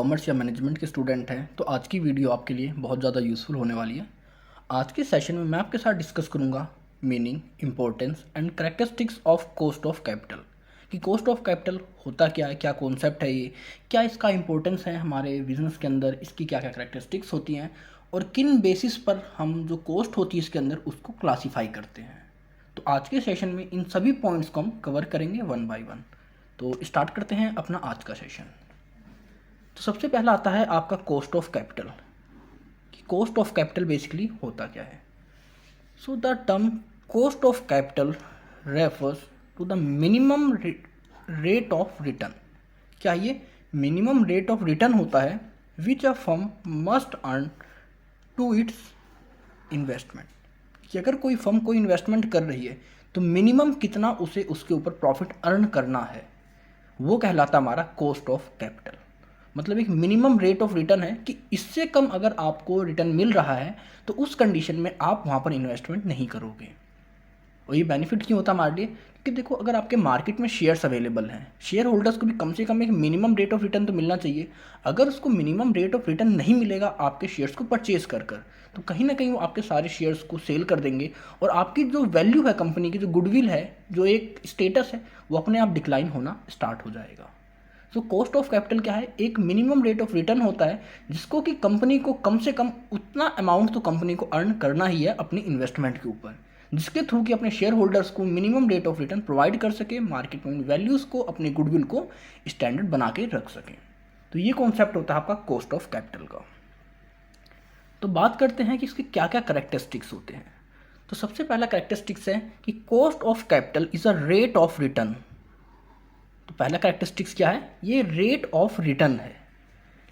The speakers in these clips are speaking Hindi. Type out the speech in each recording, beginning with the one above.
कॉमर्स या मैनेजमेंट के स्टूडेंट हैं तो आज की वीडियो आपके लिए बहुत ज़्यादा यूज़फुल होने वाली है। आज के सेशन में मैं आपके साथ डिस्कस करूंगा meaning, importance and characteristics of cost of capital कि कॉस्ट ऑफ कैपिटल होता क्या है, क्या कॉन्सेप्ट है ये, क्या इसका इंपॉर्टेंस है हमारे बिजनेस के अंदर, इसकी क्या क्या करेक्टरिस्टिक्स होती हैं और किन बेसिस पर हम जो कॉस्ट होती है इसके अंदर उसको क्लासीफाई करते हैं। तो आज के सेशन में इन सभी पॉइंट्स को हम कवर करेंगे वन बाय वन। तो स्टार्ट करते हैं अपना आज का सेशन। तो सबसे पहला आता है आपका कॉस्ट ऑफ कैपिटल कि कॉस्ट ऑफ कैपिटल बेसिकली होता क्या है। So the term cost of capital refers to the minimum rate of return. क्या ये मिनिमम रेट ऑफ रिटर्न होता है which a firm must earn to its investment कि अगर कोई फर्म कोई इन्वेस्टमेंट कर रही है तो मिनिमम कितना उसे उसके ऊपर प्रॉफिट अर्न करना है, वो कहलाता हमारा कॉस्ट ऑफ कैपिटल। मतलब एक मिनिमम रेट ऑफ रिटर्न है कि इससे कम अगर आपको रिटर्न मिल रहा है तो उस कंडीशन में आप वहाँ पर इन्वेस्टमेंट नहीं करोगे। और ये बेनिफिट क्यों होता है हमारे लिए कि देखो, अगर आपके मार्केट में शेयर्स अवेलेबल हैं, शेयर होल्डर्स को भी कम से कम एक मिनिमम रेट ऑफ रिटर्न तो मिलना चाहिए। अगर उसको मिनिमम रेट ऑफ रिटर्न नहीं मिलेगा आपके शेयर्स को परचेज कर तो कहीं ना कहीं वो आपके सारे शेयर्स को सेल कर देंगे और आपकी जो वैल्यू है, कंपनी की जो गुडविल है, जो एक स्टेटस है, वो अपने आप डिक्लाइन होना स्टार्ट हो जाएगा। तो कॉस्ट ऑफ कैपिटल क्या है? एक मिनिमम रेट ऑफ रिटर्न होता है जिसको कि कंपनी को कम से कम उतना अमाउंट तो कंपनी को अर्न करना ही है अपनी इन्वेस्टमेंट के ऊपर, जिसके थ्रू कि अपने शेयर होल्डर्स को minimum rate of return provide कर सके, मार्केट में वैल्यूज़ को, अपनी गुडविल को स्टैंडर्ड बना के रख सकें। तो ये कॉन्सेप्ट होता है आपका कॉस्ट ऑफ कैपिटल का। तो बात करते हैं कि इसके क्या क्या करेक्टरिस्टिक्स होते हैं। तो सबसे पहला करेक्टरिस्टिक्स है कि cost of capital is a rate of return. तो पहला करेक्टरिस्टिक्स क्या है? ये रेट ऑफ रिटर्न है।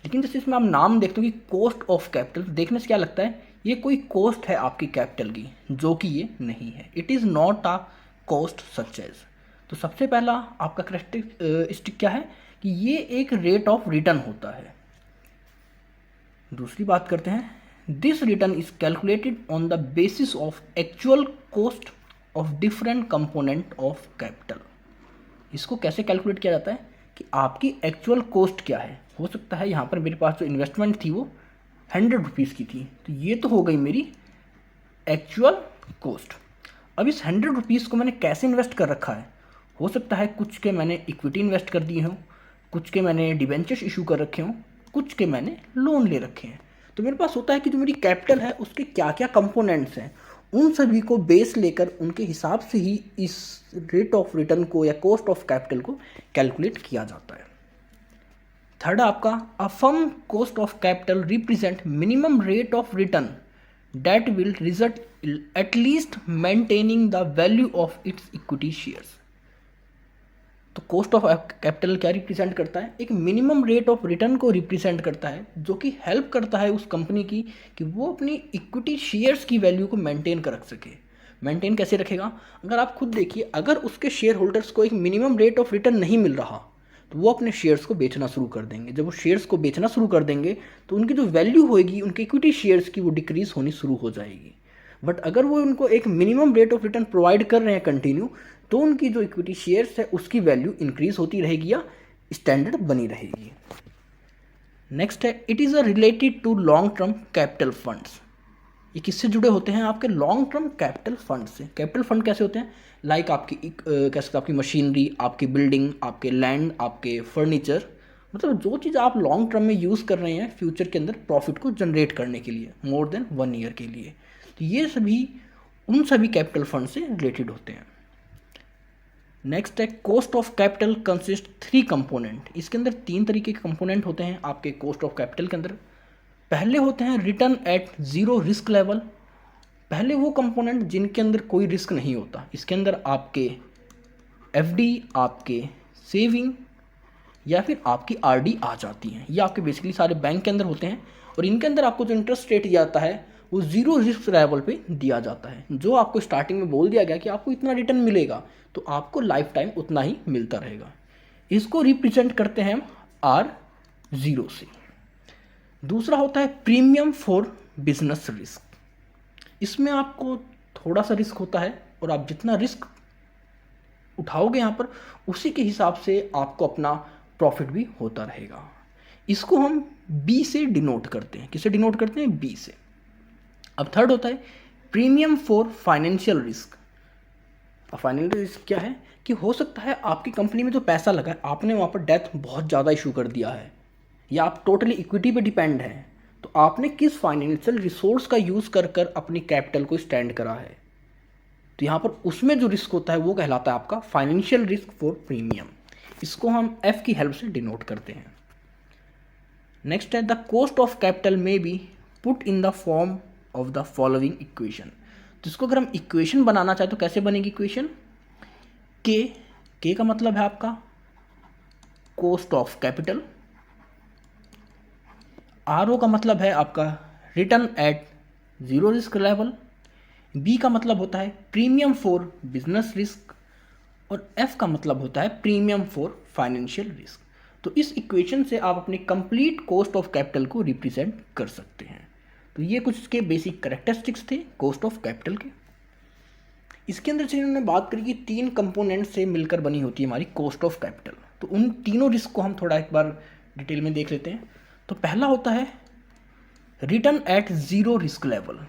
लेकिन जैसे इसमें आप नाम देखते हो कि कॉस्ट ऑफ कैपिटल, देखने से क्या लगता है ये कोई कॉस्ट है आपकी कैपिटल की, जो कि ये नहीं है। It is not a cost such as. तो सबसे पहला आपका करेक्टरिस्टिक क्या है कि ये एक रेट ऑफ रिटर्न होता है। दूसरी बात करते हैं, this return is calculated on the basis of actual cost of different component of capital. इसको कैसे कैलकुलेट किया जाता है कि आपकी एक्चुअल कॉस्ट क्या है। हो सकता है यहाँ पर मेरे पास जो इन्वेस्टमेंट थी वो 100 रुपीज़ की थी, तो ये तो हो गई मेरी एक्चुअल कॉस्ट। अब इस 100 रुपीज़ को मैंने कैसे इन्वेस्ट कर रखा है? हो सकता है कुछ के मैंने इक्विटी इन्वेस्ट कर दिए हों, कुछ के मैंने डिबेंचर्स इशू कर रखे हों, कुछ के मैंने लोन ले रखे हैं। तो मेरे पास होता है कि जो मेरी कैपिटल है उसके क्या क्या कंपोनेंट्स हैं, उन सभी को बेस लेकर उनके हिसाब से ही इस रेट ऑफ रिटर्न को या कॉस्ट ऑफ कैपिटल को कैलकुलेट किया जाता है। थर्ड आपका a firm cost of capital represent minimum rate of return that will result at least maintaining the value of its equity shares. तो कॉस्ट ऑफ कैपिटल क्या रिप्रेजेंट करता है? एक मिनिमम रेट ऑफ रिटर्न को रिप्रेजेंट करता है, जो कि हेल्प करता है उस कंपनी की कि वो अपनी इक्विटी शेयर्स की वैल्यू को मेंटेन कर रख सके। मेंटेन कैसे रखेगा? अगर आप खुद देखिए, अगर उसके शेयर होल्डर्स को एक मिनिमम रेट ऑफ रिटर्न नहीं मिल रहा तो वो अपने शेयर्स को बेचना शुरू कर देंगे। जब वो शेयर्स को बेचना शुरू कर देंगे तो उनकी जो वैल्यू होगी उनके इक्विटी शेयर्स की, वो डिक्रीज होनी शुरू हो जाएगी। बट अगर वो उनको एक minimum rate of return provide कर रहे हैं कंटिन्यू, तो उनकी जो इक्विटी शेयर्स है उसकी वैल्यू इंक्रीज होती रहेगी या स्टैंडर्ड बनी रहेगी। नेक्स्ट है, it is a related to long term capital funds. ये किससे जुड़े होते हैं? आपके लॉन्ग टर्म कैपिटल फंड से। कैपिटल फंड कैसे होते हैं? लाइक आपकी कैसे आपकी मशीनरी, आपकी बिल्डिंग, आपके लैंड, आपके फर्नीचर, मतलब जो चीज़ आप लॉन्ग टर्म में यूज़ कर रहे हैं फ्यूचर के अंदर प्रॉफिट को जनरेट करने के लिए, मोर देन 1 ईयर के लिए। तो ये सभी उन सभी कैपिटल फंड से रिलेटेड होते हैं। नेक्स्ट है, cost of capital consist 3 component. इसके अंदर 3 तरीके के कंपोनेंट होते हैं आपके कॉस्ट ऑफ कैपिटल के अंदर। पहले होते हैं return at zero risk level. पहले वो कंपोनेंट जिनके अंदर कोई रिस्क नहीं होता। इसके अंदर आपके एफडी, आपके सेविंग या फिर आपकी आरडी आ जाती हैं। ये आपके बेसिकली सारे बैंक के अंदर होते हैं और इनके अंदर आपको जो इंटरेस्ट रेट दिया जाता है वो ज़ीरो रिस्क लेवल पे दिया जाता है। जो आपको स्टार्टिंग में बोल दिया गया कि आपको इतना रिटर्न मिलेगा, तो आपको लाइफ टाइम उतना ही मिलता रहेगा। इसको रिप्रेजेंट करते हैं हम R0 से। दूसरा होता है प्रीमियम फॉर बिजनेस रिस्क। इसमें आपको थोड़ा सा रिस्क होता है और आप जितना रिस्क उठाओगे यहाँ पर उसी के हिसाब से आपको अपना प्रॉफिट भी होता रहेगा। इसको हम बी से डिनोट करते हैं। किससे डिनोट करते हैं? बी से। अब थर्ड होता है premium for financial risk. Financial risk क्या है कि हो सकता है आपकी कंपनी में जो पैसा लगा है आपने वहाँ पर डेथ बहुत ज़्यादा इशू कर दिया है, या आप टोटली इक्विटी पे डिपेंड हैं, तो आपने किस फाइनेंशियल रिसोर्स का यूज़ कर कर अपनी कैपिटल को स्टैंड करा है, तो यहाँ पर उसमें जो रिस्क होता है वो कहलाता है आपका फाइनेंशियल रिस्क फॉर प्रीमियम। इसको हम एफ की हेल्प से डिनोट करते हैं। नेक्स्ट है द कॉस्ट ऑफ कैपिटल में B put in the form of the following equation. तो इसको अगर हम इक्वेशन बनाना चाहें तो कैसे बनेगी इक्वेशन? के का मतलब है आपका cost of capital, R O का मतलब है आपका return at zero risk level, B का मतलब होता है प्रीमियम फॉर बिजनेस रिस्क, और एफ का मतलब होता है प्रीमियम फॉर फाइनेंशियल रिस्क। तो इस इक्वेशन से आप अपनी कंप्लीट कॉस्ट ऑफ कैपिटल को रिप्रेजेंट कर सकते हैं। तो ये कुछ इसके बेसिक कैरेक्टरिस्टिक्स थे कॉस्ट ऑफ कैपिटल के। इसके अंदर से इन्होंने बात करी कि 3 कंपोनेंट से मिलकर बनी होती है हमारी कॉस्ट ऑफ कैपिटल। तो उन तीनों रिस्क को हम थोड़ा एक बार डिटेल में देख लेते हैं। तो पहला होता है return at zero risk level.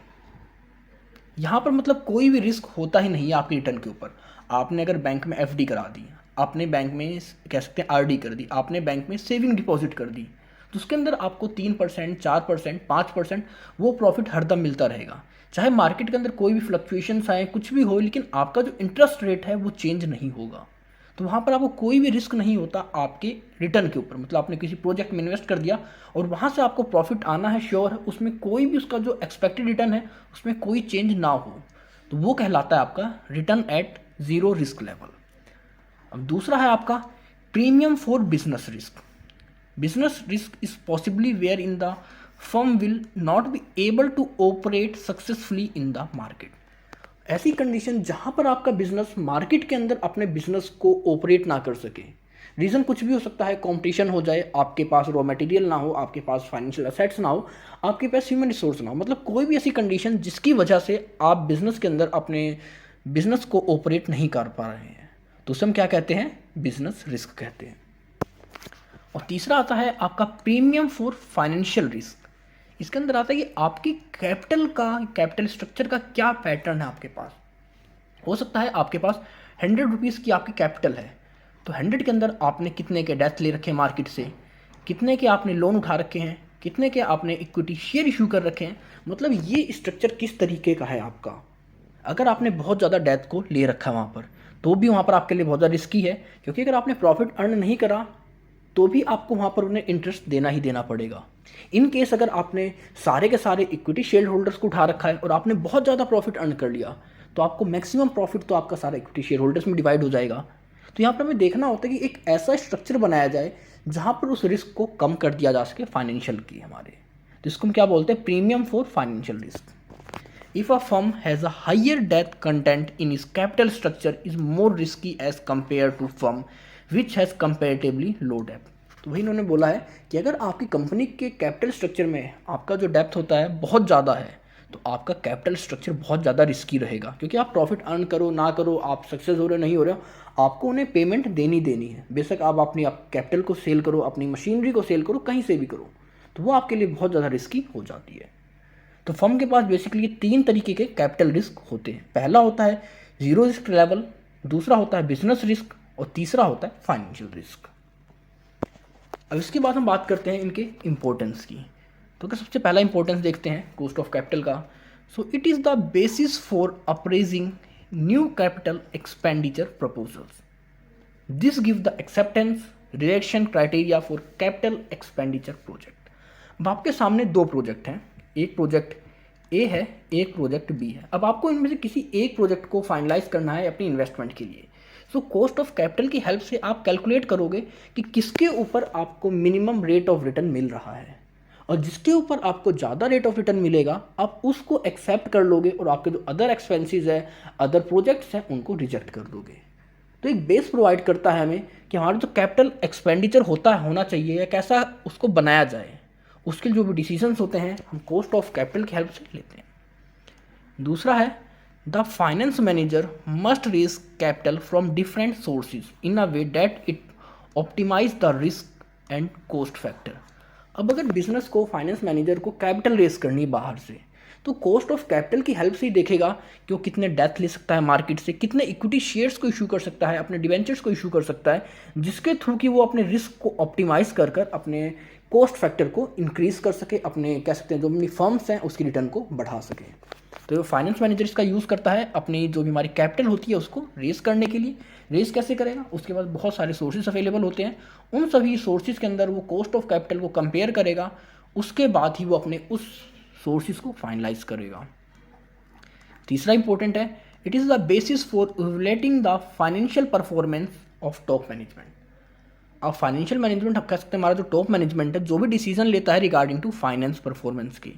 यहाँ पर मतलब कोई भी रिस्क होता ही नहीं है आपके रिटर्न के ऊपर। आपने अगर बैंक में एफडी करा दी, आपने बैंक में कह सकते हैं आरडी कर दी, आपने बैंक में सेविंग डिपॉजिट कर दी, तो उसके अंदर आपको 3%, 4%, 5% वो प्रॉफिट हरदम मिलता रहेगा। चाहे मार्केट के अंदर कोई भी फ्लक्चुएशंस आए, कुछ भी हो, लेकिन आपका जो इंटरेस्ट रेट है वो चेंज नहीं होगा। तो वहाँ पर आपको कोई भी रिस्क नहीं होता आपके रिटर्न के ऊपर। मतलब आपने किसी प्रोजेक्ट में इन्वेस्ट कर दिया और वहाँ से आपको प्रॉफिट आना है, श्योर है, उसमें कोई भी उसका जो एक्सपेक्टेड रिटर्न है उसमें कोई चेंज ना हो, तो वो कहलाता है आपका return at zero risk level. अब दूसरा है आपका premium for business risk. Business risk is possibly where in the firm will not be able to operate successfully in the market. ऐसी कंडीशन जहां पर आपका बिजनेस मार्केट के अंदर अपने बिजनेस को ऑपरेट ना कर सके। रीज़न कुछ भी हो सकता है, कंपटीशन हो जाए, आपके पास रॉ मटेरियल ना हो, आपके पास फाइनेंशियल एसेट्स ना हो, आपके पास ह्यूमन रिसोर्स ना हो, मतलब कोई भी ऐसी कंडीशन जिसकी वजह से आप बिजनेस के अंदर अपने बिजनेस को ऑपरेट नहीं कर पा रहे हैं, तो उसे हम क्या कहते हैं? बिजनेस रिस्क कहते हैं। और तीसरा आता है आपका प्रीमियम फॉर फाइनेंशियल रिस्क। इसके अंदर आता है कि आपकी कैपिटल स्ट्रक्चर का क्या पैटर्न है आपके पास। हो सकता है आपके पास 100 रुपीज़ की आपकी कैपिटल है, तो 100 के अंदर आपने कितने के डेथ ले रखे हैं मार्केट से, कितने के आपने लोन उठा रखे हैं, कितने के आपने इक्विटी शेयर इशू कर रखे हैं। मतलब ये स्ट्रक्चर किस तरीके का है आपका। अगर आपने बहुत ज़्यादा डेथ को ले रखा है वहाँ पर, तो भी वहाँ पर आपके लिए बहुत ज़्यादा रिस्की है, क्योंकि अगर आपने प्रॉफिट अर्न नहीं करा तो भी आपको वहाँ पर उन्हें इंटरेस्ट देना ही देना पड़ेगा। इन केस अगर आपने सारे के सारे इक्विटी शेयर होल्डर्स को उठा रखा है और आपने बहुत ज़्यादा प्रॉफिट अर्न कर लिया, तो आपको मैक्सिमम प्रॉफिट तो आपका सारा इक्विटी शेयर होल्डर्स में डिवाइड हो जाएगा। तो यहाँ पर हमें देखना होता है कि एक ऐसा स्ट्रक्चर बनाया जाए जहाँ पर उस रिस्क को कम कर दिया जा सके फाइनेंशियल की हमारे। तो इसको हम क्या बोलते हैं? Premium for financial risk. If a firm has a higher debt content in its capital structure is more risky as compared to firm which has comparatively low debt। तो वही इन्होंने बोला है कि अगर आपकी कंपनी के कैपिटल स्ट्रक्चर में आपका जो डेप्थ होता है बहुत ज़्यादा है, तो आपका कैपिटल स्ट्रक्चर बहुत ज़्यादा रिस्की रहेगा, क्योंकि आप प्रॉफिट अर्न करो ना करो, आप सक्सेस हो रहे हो नहीं हो रहे हो, आपको उन्हें पेमेंट देनी है। बेशक आप अपनी कैपिटल को सेल करो, अपनी मशीनरी को सेल करो, कहीं से भी करो, तो वो आपके लिए बहुत ज़्यादा रिस्की हो जाती है। तो फर्म के पास बेसिकली 3 तरीके के कैपिटल रिस्क होते हैं। पहला होता है जीरो रिस्क लेवल, दूसरा होता है बिजनेस रिस्क, और तीसरा होता है फाइनेंशियल रिस्क। अब इसके बाद हम बात करते हैं इनके इम्पोर्टेंस की। तो अगर सबसे पहला इंपॉर्टेंस देखते हैं कॉस्ट ऑफ कैपिटल का, so it is the basis for appraising new capital expenditure proposals. This give the acceptance rejection criteria for capital expenditure project. अब आपके सामने 2 प्रोजेक्ट हैं, एक प्रोजेक्ट ए है, एक प्रोजेक्ट बी है। अब आपको इनमें से किसी एक प्रोजेक्ट को फाइनलाइज करना है अपनी इन्वेस्टमेंट के लिए। सो कॉस्ट ऑफ कैपिटल की हेल्प से आप कैलकुलेट करोगे कि किसके ऊपर आपको मिनिमम रेट ऑफ रिटर्न मिल रहा है, और जिसके ऊपर आपको ज़्यादा रेट ऑफ रिटर्न मिलेगा आप उसको एक्सेप्ट कर लोगे, और आपके जो अदर एक्सपेंसेस है, अदर प्रोजेक्ट्स हैं, उनको रिजेक्ट कर दोगे। तो एक बेस प्रोवाइड करता है हमें कि हमारा जो कैपिटल एक्सपेंडिचर होना चाहिए या कैसा उसको बनाया जाए, उसके जो भी डिसीजंस होते हैं हम कॉस्ट ऑफ कैपिटल की हेल्प से लेते हैं। दूसरा है the finance manager must raise capital from different sources in a way that it optimise the risk and cost factor. अब अगर बिजनेस को, फाइनेंस मैनेजर को कैपिटल रेस करनी है बाहर से, तो कॉस्ट ऑफ कैपिटल की हेल्प से ही देखेगा कि वो कितने डेथ ले सकता है मार्केट से, कितने इक्विटी शेयर्स को इशू कर सकता है, अपने डिवेंचर्स को इशू कर सकता है, जिसके थ्रू कि वो अपने रिस्क को ऑप्टिमाइज कर कर अपने कॉस्ट फैक्टर को इंक्रीज कर सके, अपने कह सकते हैं जो अपनी फर्म्स हैं उसकी रिटर्न को बढ़ा सके। तो फाइनेंस मैनेजर इसका यूज़ करता है अपनी जो भी हमारी कैपिटल होती है उसको रेस करने के लिए। रेस कैसे करेगा, उसके पास बहुत सारे सोर्सेज अवेलेबल होते हैं, उन सभी सोर्सेज के अंदर वो कॉस्ट ऑफ कैपिटल को कंपेयर करेगा, उसके बाद ही वो अपने उस सोर्सेज को फाइनलाइज करेगा। तीसरा इंपॉर्टेंट है, it is the basis for evaluating the financial performance of top management. अब फाइनेंशियल मैनेजमेंट आप कह सकते हैं हमारा जो टॉप मैनेजमेंट है जो भी डिसीजन लेता है रिगार्डिंग टू फाइनेंस परफॉर्मेंस के,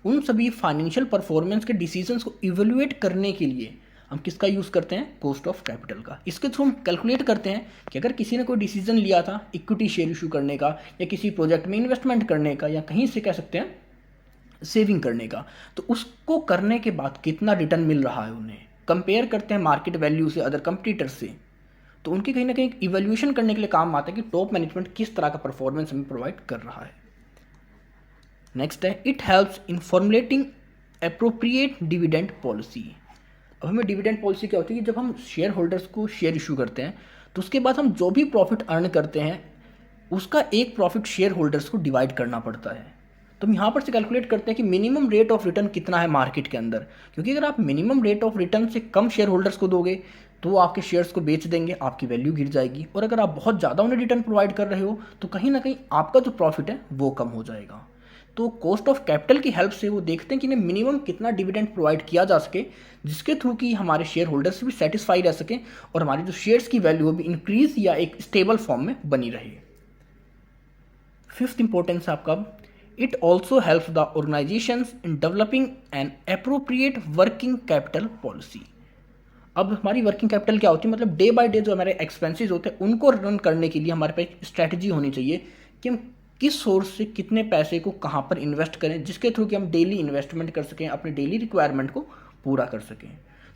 उन सभी फाइनेंशियल परफॉर्मेंस के डिसीजंस को इवैल्यूएट करने के लिए हम किसका यूज़ करते हैं, कॉस्ट ऑफ कैपिटल का। इसके थ्रू हम कैलकुलेट करते हैं कि अगर किसी ने कोई डिसीजन लिया था इक्विटी शेयर इशू करने का, या किसी प्रोजेक्ट में इन्वेस्टमेंट करने का, या कहीं से कह सकते हैं सेविंग करने का, तो उसको करने के बाद कितना रिटर्न मिल रहा है उन्हें, कंपेयर करते हैं मार्केट वैल्यू से, अदर कंपटीटर से। तो उनकी कहीं ना कहीं इवैल्यूएशन करने के लिए काम आता है कि टॉप मैनेजमेंट किस तरह का परफॉर्मेंस हमें प्रोवाइड कर रहा है। नेक्स्ट है, it helps in formulating appropriate dividend policy. अब हमें डिविडेंड पॉलिसी क्या होती है कि जब हम शेयर होल्डर्स को शेयर इशू करते हैं तो उसके बाद हम जो भी प्रॉफिट अर्न करते हैं उसका एक प्रॉफिट शेयर होल्डर्स को डिवाइड करना पड़ता है। तो हम यहाँ पर से कैलकुलेट करते हैं कि मिनिमम रेट ऑफ रिटर्न कितना है मार्केट के अंदर, क्योंकि अगर आप मिनिमम रेट ऑफ रिटर्न से कम शेयर होल्डर्स को दोगे तो वो आपके शेयर्स को बेच देंगे, आपकी वैल्यू गिर जाएगी, और अगर आप बहुत ज़्यादा उन्हें रिटर्न प्रोवाइड कर रहे हो तो कहीं ना कहीं आपका जो प्रॉफिट है वो कम हो जाएगा। तो कॉस्ट ऑफ कैपिटल की हेल्प से वो देखते हैं कि इन्हें मिनिमम कितना डिविडेंड प्रोवाइड किया जा सके, जिसके थ्रू कि हमारे शेयर होल्डर्स भी सेटिस्फाई रह सकें और हमारी जो शेयर्स की वैल्यू वो भी इंक्रीज या एक स्टेबल फॉर्म में बनी रहे। फिफ्थ इंपॉर्टेंस है आपका, it also helps the organisations in developing N appropriate working capital policy. अब हमारी वर्किंग कैपिटल क्या होती है, मतलब डे बाय डे जो हमारे एक्सपेंसेस होते हैं उनको रन करने के लिए हमारे पास एक स्ट्रैटेजी होनी चाहिए कि हम किस सोर्स से कितने पैसे को कहाँ पर इन्वेस्ट करें, जिसके थ्रू कि हम डेली इन्वेस्टमेंट कर सकें, अपने डेली रिक्वायरमेंट को पूरा कर सकें।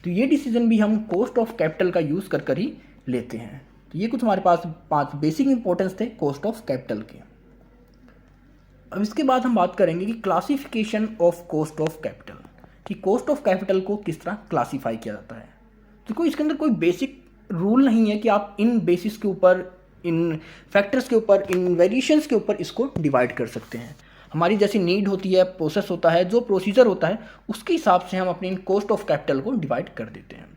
तो ये डिसीजन भी हम कॉस्ट ऑफ कैपिटल का यूज़ कर कर ही लेते हैं। तो ये कुछ हमारे पास 5 बेसिक इंपॉर्टेंस थे कॉस्ट ऑफ कैपिटल के। अब इसके बाद हम बात करेंगे कि classification of cost of capital, कि कॉस्ट ऑफ कैपिटल को किस तरह क्लासीफाई किया जाता है। तो कोई इसके अंदर कोई बेसिक रूल नहीं है कि आप इन बेसिस के ऊपर, इन फैक्टर्स के ऊपर, इन वेरिएशंस के ऊपर इसको डिवाइड कर सकते हैं। हमारी जैसी नीड होती है, प्रोसेस होता है, जो प्रोसीजर होता है उसके हिसाब से हम अपनी इन कॉस्ट ऑफ कैपिटल को डिवाइड कर देते हैं।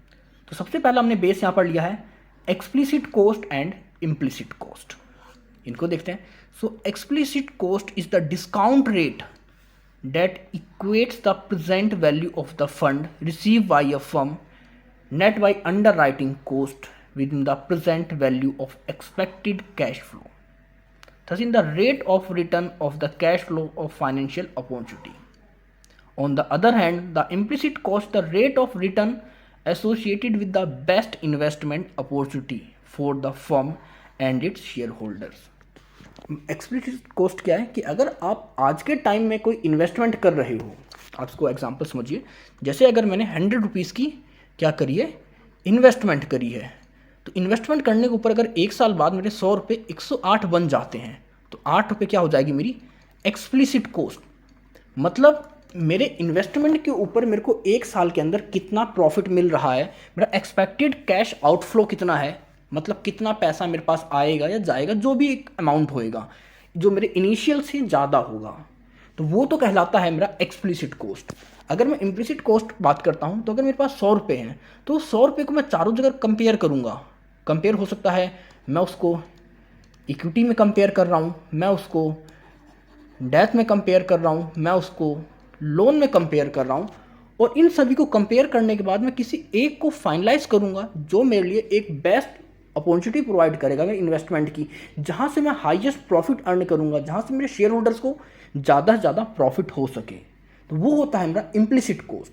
तो सबसे पहला हमने बेस यहाँ पर लिया है explicit cost and implicit cost. इनको देखते हैं। So explicit cost is the discount rate that equates the present value of the fund received by a firm net by underwriting cost within the present value of expected cash flow, thus in the rate of return of the cash flow of financial opportunity. On the other hand, the implicit cost, the rate of return associated with the best investment opportunity for the firm and its shareholders. Explicit cost क्या है कि अगर आप आज के टाइम में कोई इन्वेस्टमेंट कर रहे हो, आप इसको एग्जांपल समझिए, जैसे अगर मैंने 100 रुपीज़ की क्या करी है, इन्वेस्टमेंट करी है, तो इन्वेस्टमेंट करने के ऊपर अगर 1 साल बाद मेरे 100 रुपये 108 बन जाते हैं तो 8 रुपये क्या हो जाएगी मेरी एक्सप्लिसिट कॉस्ट। मतलब मेरे इन्वेस्टमेंट के ऊपर मेरे को 1 साल के अंदर कितना प्रॉफिट मिल रहा है, मेरा एक्सपेक्टेड कैश आउटफ्लो कितना है, मतलब कितना पैसा मेरे पास आएगा या जाएगा, जो भी एक अमाउंट होएगा जो मेरे इनिशियल से ज़्यादा होगा, तो वो तो कहलाता है मेरा एक्सप्लिसिट कॉस्ट। अगर मैं इम्प्लिसिट कॉस्ट बात करता हूँ तो अगर मेरे पास 100 रुपये हैं तो 100 रुपये को मैं चारों जगह कंपेयर करूँगा। कंपेयर हो सकता है मैं उसको इक्विटी में कंपेयर कर रहा हूँ, मैं उसको डेथ में कंपेयर कर रहा हूँ, मैं उसको लोन में कंपेयर कर रहा हूँ, और इन सभी को कंपेयर करने के बाद मैं किसी एक को फाइनलाइज करूँगा जो मेरे लिए एक बेस्ट अपॉर्चुनिटी प्रोवाइड करेगा मेरे इन्वेस्टमेंट की, जहाँ से मैं हाईएस्ट प्रॉफिट अर्न करूँगा, जहाँ से मेरे शेयर होल्डर्स को ज़्यादा से ज़्यादा प्रॉफिट हो सके, तो वो होता है मेरा इम्प्लिसिट कॉस्ट।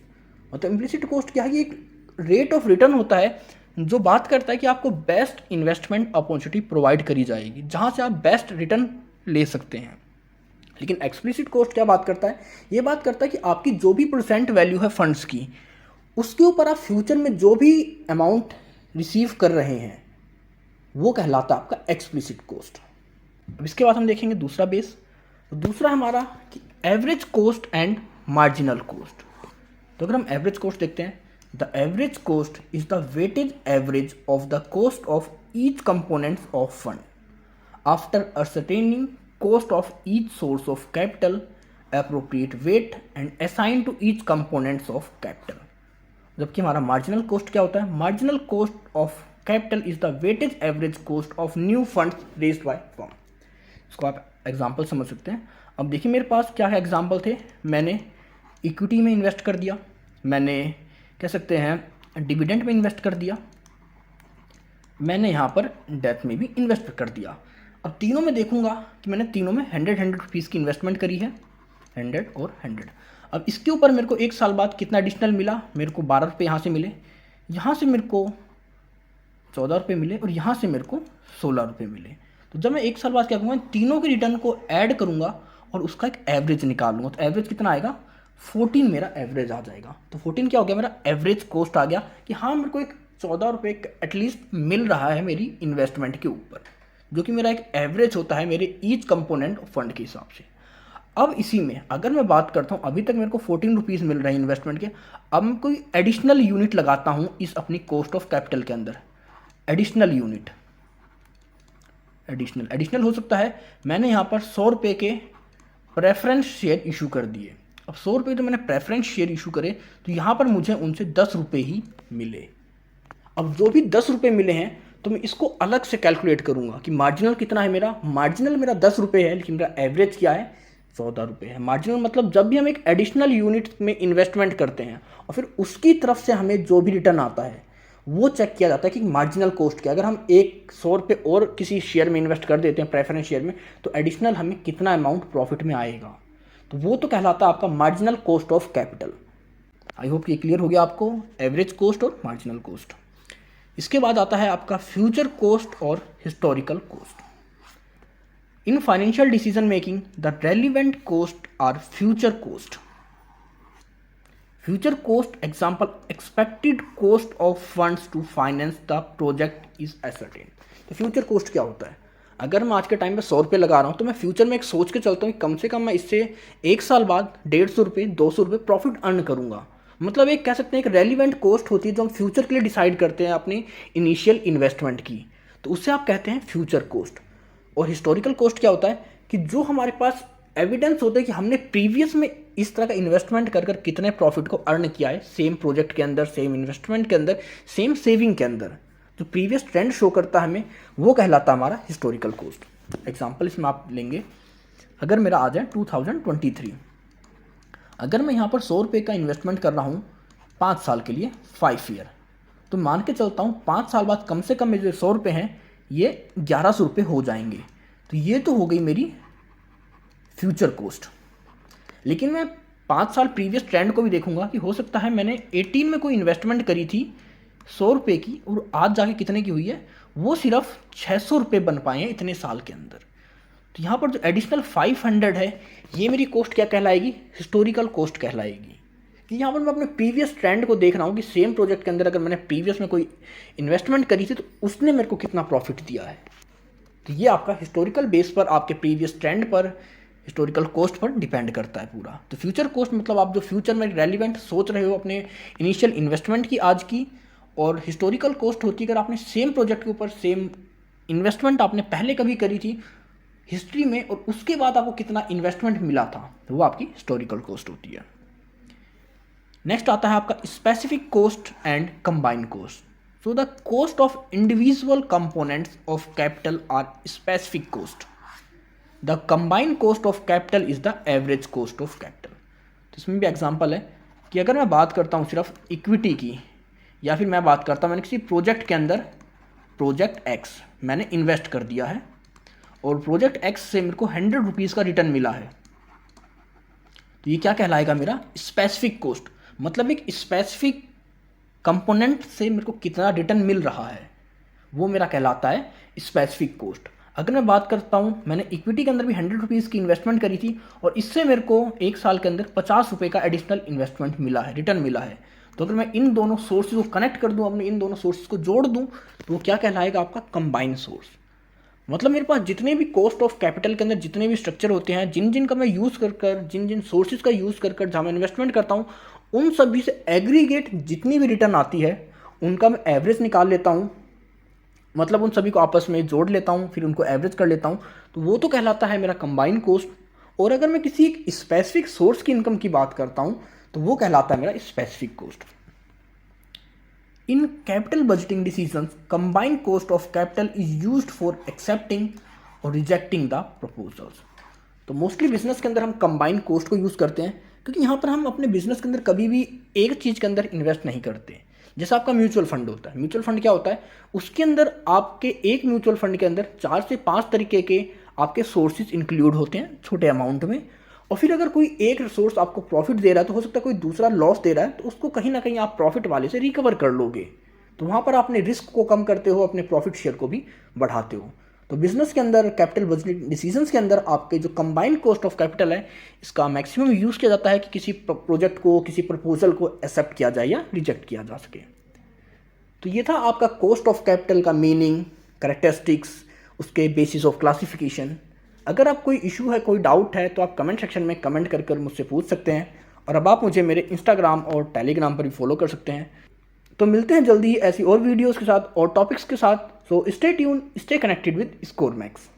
मतलब इम्प्लिसिट कॉस्ट क्या है, ये एक रेट ऑफ रिटर्न होता है जो बात करता है कि आपको बेस्ट इन्वेस्टमेंट अपॉर्चुनिटी प्रोवाइड करी जाएगी, जहाँ से आप बेस्ट रिटर्न ले सकते हैं। लेकिन एक्सप्लिसिट कॉस्ट क्या बात करता है, ये बात करता है कि आपकी जो भी परसेंट वैल्यू है फंड्स की, उसके ऊपर आप फ्यूचर में जो भी अमाउंट रिसीव कर रहे हैं वो कहलाता है आपका एक्सप्लिसिट कॉस्ट। अब इसके बाद हम देखेंगे दूसरा बेस, तो दूसरा हमारा कि average cost and marginal cost. तो अगर हम एवरेज कॉस्ट देखते हैं, the average cost is the weightage average of the cost of each components of fund after ascertaining cost of each source of capital, appropriate weight and assign to each components of capital। जबकि हमारा मार्जिनल कॉस्ट क्या होता है, marginal cost of capital is the weightage average cost of new funds raised by firm. इसको आप एग्जांपल समझ सकते हैं। अब देखिए मेरे पास क्या है एग्जांपल थे, मैंने इक्विटी में इन्वेस्ट कर दिया, मैंने कह सकते हैं डिविडेंड में इन्वेस्ट कर दिया, मैंने यहाँ पर डेथ में भी इन्वेस्ट कर दिया। अब तीनों में देखूंगा कि मैंने तीनों में 100 रुपीज़ की इन्वेस्टमेंट करी है, 100 और 100। अब इसके ऊपर मेरे को एक साल बाद कितना एडिशनल मिला, मेरे को 12 रुपये यहाँ से मिले, यहाँ से मेरे को 14 रुपये मिले और यहाँ से मेरे को 16 रुपये मिले। तो जब मैं एक साल बाद क्या करूँगा, तीनों के रिटर्न को ऐड करूँगा और उसका एक एवरेज निकालूंगा। तो एवरेज कितना आएगा, 14 मेरा एवरेज आ जाएगा। तो 14 क्या हो गया, मेरा एवरेज कॉस्ट आ गया कि हाँ मेरे को एक 14 रुपये एटलीस्ट मिल रहा है मेरी इन्वेस्टमेंट के ऊपर, जो कि मेरा एक एवरेज होता है मेरे ईच कंपोनेंट फंड के हिसाब से। अब इसी में अगर मैं बात करता हूँ, अभी तक मेरे को 14 रुपीज़ मिल रहे हैं इन्वेस्टमेंट के, अब मैं कोई एडिशनल यूनिट लगाता हूँ इस अपनी कॉस्ट ऑफ कैपिटल के अंदर। एडिशनल यूनिट, एडिशनल हो सकता है, मैंने यहाँ पर 100 रुपये के प्रेफरेंस शेयर इशू कर दिए। अब 100 रुपये तो मैंने प्रेफरेंस शेयर इशू करे, तो यहाँ पर मुझे उनसे 10 रुपये ही मिले। अब जो भी 10 रुपये मिले हैं तो मैं इसको अलग से कैलकुलेट करूँगा कि मार्जिनल कितना है मेरा, मार्जिनल मेरा 10 रुपये है, लेकिन मेरा एवरेज क्या है, 14 रुपये है। मार्जिनल मतलब जब भी हम एक एडिशनल यूनिट में इन्वेस्टमेंट करते हैं और फिर उसकी तरफ से हमें जो भी रिटर्न आता है वो चेक किया जाता है कि मार्जिनल कॉस्ट क्या। अगर हम 100 रुपये और किसी शेयर में इन्वेस्ट कर देते हैं प्रेफरेंस शेयर में, तो एडिशनल हमें कितना अमाउंट प्रॉफिट में आएगा, तो वो तो कहलाता है आपका marginal cost of capital. I hope ये क्लियर हो गया आपको, एवरेज कॉस्ट और मार्जिनल कॉस्ट। इसके बाद आता है आपका फ्यूचर कॉस्ट और historical cost. In financial decision making the relevant cost are future cost. Future cost example, expected cost of funds to finance the project is ascertain. तो फ्यूचर कॉस्ट क्या होता है, अगर मैं आज के टाइम पे 100 रुपये लगा रहा हूँ तो मैं फ्यूचर में एक सोच के चलता हूँ कि कम से कम मैं इससे एक साल बाद 150 रुपये 200 रुपये प्रॉफिट अर्न करूँगा। मतलब एक कह सकते हैं एक रेलिवेंट कॉस्ट होती है जो हम फ्यूचर के लिए डिसाइड करते हैं अपनी इनिशियल इन्वेस्टमेंट की, तो उससे आप कहते हैं फ्यूचर कॉस्ट। और हिस्टोरिकल कॉस्ट क्या होता है कि जो हमारे पास एविडेंस होता है कि हमने प्रीवियस में इस तरह का इन्वेस्टमेंट कर कर कितने प्रॉफिट को अर्न किया है, सेम प्रोजेक्ट के अंदर, सेम इन्वेस्टमेंट के अंदर, सेम सेविंग के अंदर, जो प्रीवियस ट्रेंड शो करता है हमें, वो कहलाता है हमारा हिस्टोरिकल कॉस्ट। एग्जाम्पल इसमें आप लेंगे, अगर मेरा आ जाए 2023, अगर मैं यहाँ पर 100 रुपये का इन्वेस्टमेंट कर रहा हूँ 5 साल के लिए, 5 ईयर, तो मान के चलता हूँ 5 साल बाद कम से कम मेरे जो 100 रुपये हैं ये 1100 रुपये हो जाएंगे। तो ये तो हो गई मेरी फ्यूचर कॉस्ट। लेकिन मैं 5 साल प्रीवियस ट्रेंड को भी देखूंगा कि हो सकता है मैंने 18 में कोई इन्वेस्टमेंट करी थी 100 रुपये की, और आज जाके कितने की हुई है, वो सिर्फ 600 रुपये बन पाए हैं इतने साल के अंदर। तो यहाँ पर जो एडिशनल 500 है, ये मेरी कॉस्ट क्या कहलाएगी, हिस्टोरिकल कॉस्ट कहलाएगी। कि यहाँ पर मैं अपने प्रीवियस ट्रेंड को देख रहा हूँ कि सेम प्रोजेक्ट के अंदर अगर मैंने प्रीवियस में कोई इन्वेस्टमेंट करी थी तो उसने मेरे को कितना प्रॉफिट दिया है। तो ये आपका हिस्टोरिकल बेस पर, आपके प्रीवियस ट्रेंड पर, हिस्टोरिकल कॉस्ट पर डिपेंड करता है पूरा। तो फ्यूचर कॉस्ट मतलब आप जो फ्यूचर में रेलिवेंट सोच रहे हो अपने इनिशियल इन्वेस्टमेंट की आज की, और हिस्टोरिकल कॉस्ट होती है अगर आपने सेम प्रोजेक्ट के ऊपर सेम इन्वेस्टमेंट आपने पहले कभी करी थी हिस्ट्री में और उसके बाद आपको कितना इन्वेस्टमेंट मिला था, तो वो आपकी हिस्टोरिकल कॉस्ट होती है। नेक्स्ट आता है आपका specific cost and combined cost. So the cost of individual components of capital are specific cost. The combined cost of capital is the average cost of capital. तो इसमें भी एग्जांपल है कि अगर मैं बात करता हूँ सिर्फ इक्विटी की, या फिर मैं बात करता हूँ मैंने किसी प्रोजेक्ट के अंदर, प्रोजेक्ट एक्स मैंने इन्वेस्ट कर दिया है और प्रोजेक्ट एक्स से मेरे को 100 रुपीज़ का रिटर्न मिला है, तो ये क्या कहलाएगा, मेरा स्पेसिफिक कॉस्ट। मतलब एक स्पेसिफिक कंपोनेंट से मेरे को कितना रिटर्न मिल रहा है, वो मेरा कहलाता है स्पेसिफिक कॉस्ट। अगर मैं बात करता हूँ मैंने इक्विटी के अंदर भी 100 रुपीज़ की इन्वेस्टमेंट करी थी और इससे मेरे को एक साल के अंदर 50 रुपये का एडिशनल इन्वेस्टमेंट मिला है, रिटर्न मिला है, तो अगर मैं इन दोनों सोर्सेज को कनेक्ट कर दूँ, अपने इन दोनों सोर्सेज को जोड़ दूँ, तो वो क्या कहलाएगा, आपका कंबाइंड सोर्स। मतलब मेरे पास जितने भी कॉस्ट ऑफ कैपिटल के अंदर जितने भी स्ट्रक्चर होते हैं, जिन जिन का मैं यूज़ कर जिन जिन सोर्सेज का यूज़ कर जहाँ मैं इन्वेस्टमेंट करता हूँ, उन सभी से एग्रीगेट जितनी भी रिटर्न आती है उनका मैं एवरेज निकाल लेता हूँ। मतलब उन सभी को आपस में जोड़ लेता हूँ, फिर उनको एवरेज कर लेता हूँ, तो वो तो कहलाता है मेरा कंबाइन कॉस्ट। और अगर मैं किसी एक स्पेसिफिक सोर्स की इनकम की बात करता हूँ तो वो कहलाता है मेरा specific cost. In capital budgeting decisions combined cost of capital is used for accepting और रिजेक्टिंग द प्रपोजल्स। तो मोस्टली बिजनेस के अंदर हम कंबाइंड कॉस्ट को यूज़ करते हैं, क्योंकि यहाँ पर हम अपने बिजनेस के अंदर कभी भी एक चीज़ के अंदर इन्वेस्ट नहीं करते। जैसे आपका म्यूचुअल फंड होता है, म्यूचुअल फंड क्या होता है, उसके अंदर आपके एक म्यूचुअल फंड के अंदर 4 से 5 तरीके के आपके सोर्सेज इंक्लूड होते हैं छोटे अमाउंट में। और फिर अगर कोई एक सोर्स आपको प्रॉफिट दे रहा है तो हो सकता है कोई दूसरा लॉस दे रहा है, तो उसको कहीं ना कहीं आप प्रॉफिट वाले से रिकवर कर लोगे। तो वहाँ पर आपने रिस्क को कम करते हो, अपने प्रॉफिट शेयर को भी बढ़ाते हो। तो बिजनेस के अंदर कैपिटल बजटिंग डिसीजंस के अंदर आपके जो कंबाइंड कॉस्ट ऑफ कैपिटल है, इसका मैक्सिमम यूज़ किया जाता है कि किसी प्रोजेक्ट को, किसी प्रपोजल को एक्सेप्ट किया जाए या रिजेक्ट किया जा सके। तो ये था आपका कॉस्ट ऑफ कैपिटल का मीनिंग, कैरेक्टरिस्टिक्स, उसके बेसिस ऑफ क्लासिफिकेशन। अगर आप कोई इशू है, कोई डाउट है, तो आप कमेंट सेक्शन में कमेंट कर मुझसे पूछ सकते हैं। और अब आप मुझे मेरे इंस्टाग्राम और टेलीग्राम पर भी फॉलो कर सकते हैं। तो मिलते हैं जल्दी ही ऐसी और वीडियोज़ के साथ और टॉपिक्स के साथ। So stay tune, stay connected with score max.